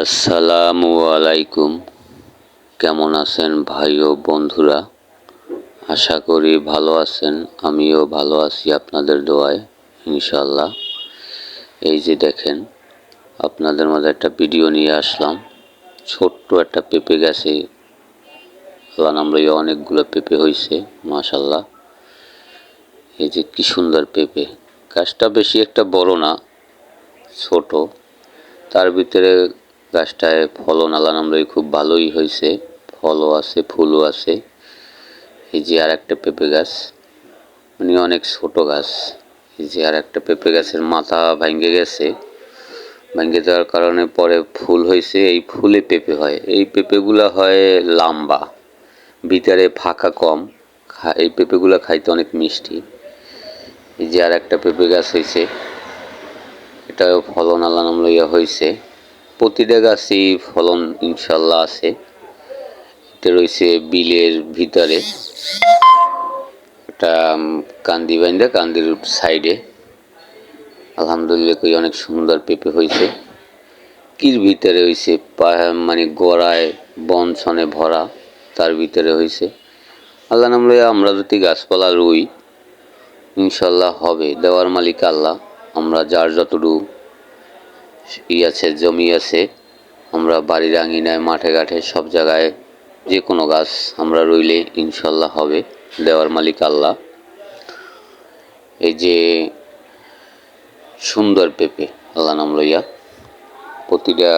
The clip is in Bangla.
আসসালামু আলাইকুম। কেমন আছেন ভাই ও বন্ধুরা? আশা করি ভালো আছেন। আমিও ভালো আছি আপনাদের দোয়ায়, ইনশাল্লাহ। এই যে দেখেন, আপনাদের মাঝে একটা ভিডিও নিয়ে আসলাম। ছোট্ট একটা পেঁপে গাছে আমরা অনেকগুলো পেঁপে হয়েছে, মাশাল্লাহ। এই যে কি সুন্দর পেঁপে। গাছটা বেশি একটা বড় না, ছোট। তার ভিতরে গাছটায় ফলন আল্লাহ খুব ভালোই হয়েছে। ফলও আছে, ফুলও আছে। এই যে আর একটা পেঁপে গাছ, মানে অনেক ছোট গাছ। এই যে আর একটা পেঁপে গাছের মাথা ভেঙে গেছে। ভেঙে যাওয়ার কারণে পরে ফুল হয়েছে। এই ফুলে পেঁপে হয়। এই পেঁপেগুলা হয় লম্বা, ভিতরে ফাঁকা কম। এই পেঁপেগুলা খাইতে অনেক মিষ্টি। এই যে আর একটা পেঁপে গাছ হয়েছে, এটাও ফলন আল্লাহ নাম লইয়া হয়েছে। প্রতিটা গাছই ফলন ইনশাল্লাহ আছে। এটা রয়েছে বিলের ভিতরে, একটা কান্দি বাইন্দা, কান্দির সাইডে। আলহামদুলিল্লাহ কই অনেক সুন্দর পেঁপে হয়েছে। কির ভিতরে হয়েছে, মানে গোড়ায় বন ছনে ভরা, তার ভিতরে হয়েছে। আল্লাহ নাম লইয়া আমরা যদি গাছপালা রুই, ইনশাল্লাহ হবে। দেওয়ার মালিক আল্লাহ। আমরা যার যতটুকু আছে, জমি আছে, আমরা বাড়ির আঙিনায়, মাঠে ঘাটে সব জায়গায় যে কোনো গাছ আমরা রইলে ইনশাল্লাহ হবে। দেওয়ার মালিক আল্লাহ। এই যে সুন্দর পেঁপে, আল্লাহ নাম লইয়া প্রতিটা